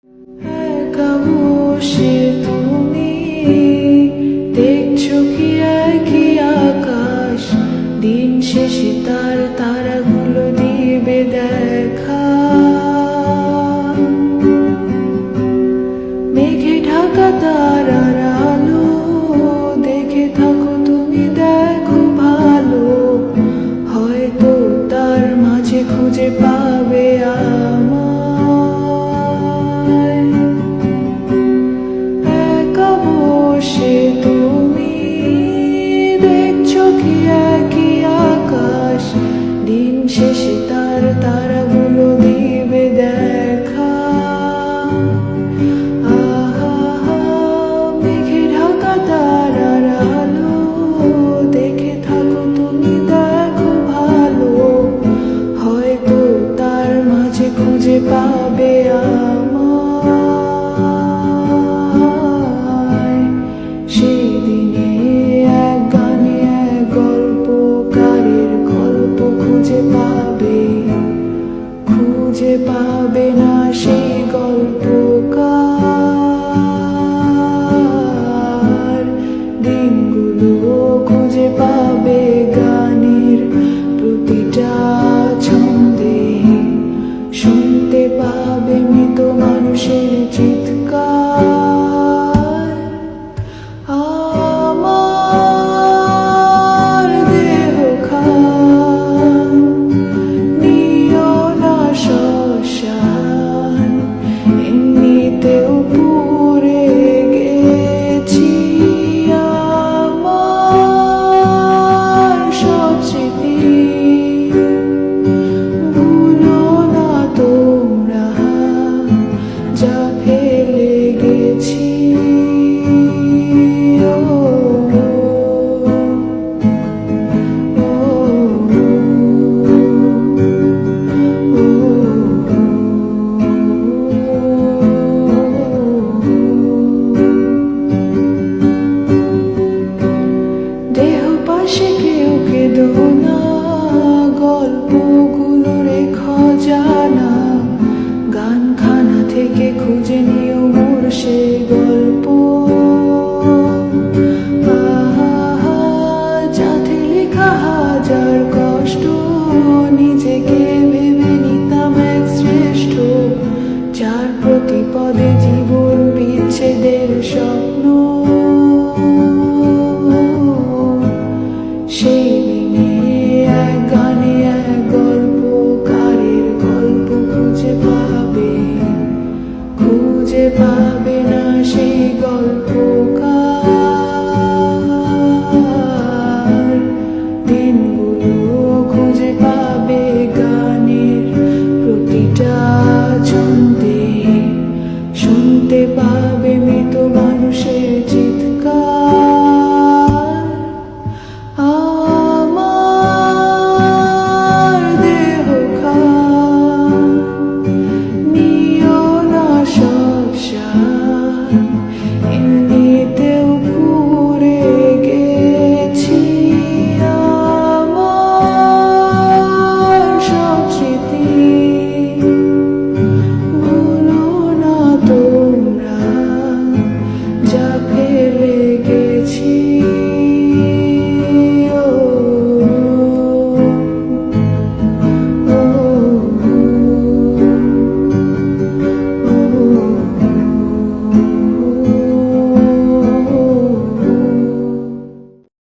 একা বসে তুমি দেখছো কি একই আকাশ, দিন শেষে তার তারাগুলো দিবে দেখা। মেঘে ঢাকা তারার আলো দেখে থাকো তুমি, দেখো ভালো, হয়তো তার মাঝে খুঁজে পাবে আমায়। একা বসে তুমি দেখছো কি একই আকাশ, দিন শেষে তার তারাগুলো দিবে দেখা। মেঘে ঢাকা তারার আলো দেখে থাকো তুমি, দেখো ভালো, হয়তো তার মাঝে খুঁজে পাবে আমায়। সেই দিনে এক গানে এক গল্পকারের গল্প খুঁজে পাবে না সেই গল্পকার। দিনগুলো খুঁজে পাবে গানের প্রতিটা ছন্দে, শুনতে পাবে মৃত মানুষের চিৎকার। আমার দেহ খান নিও না শ্মশান, এমনিতেও পুড়ে গেছি আমার সব স্মৃতি। ভুলো না তোমরা যা ফেলে গেছি। দেহ পাশে কেউ কেঁদো না, গল্পগুলো রেখো জানা, গানখানা থেকে খুঁজে নিও মোর সেই গল্প। যাতে লেখা হাজার কষ্ট, নিজেকে ভেবে নিতাম এক শ্রেষ্ঠ, যার প্রতি পদে জীবন বিচ্ছেদের স্বপ্ন। সেই দিনে এক গানে এক গল্পকারের গল্প খুঁজে পাবে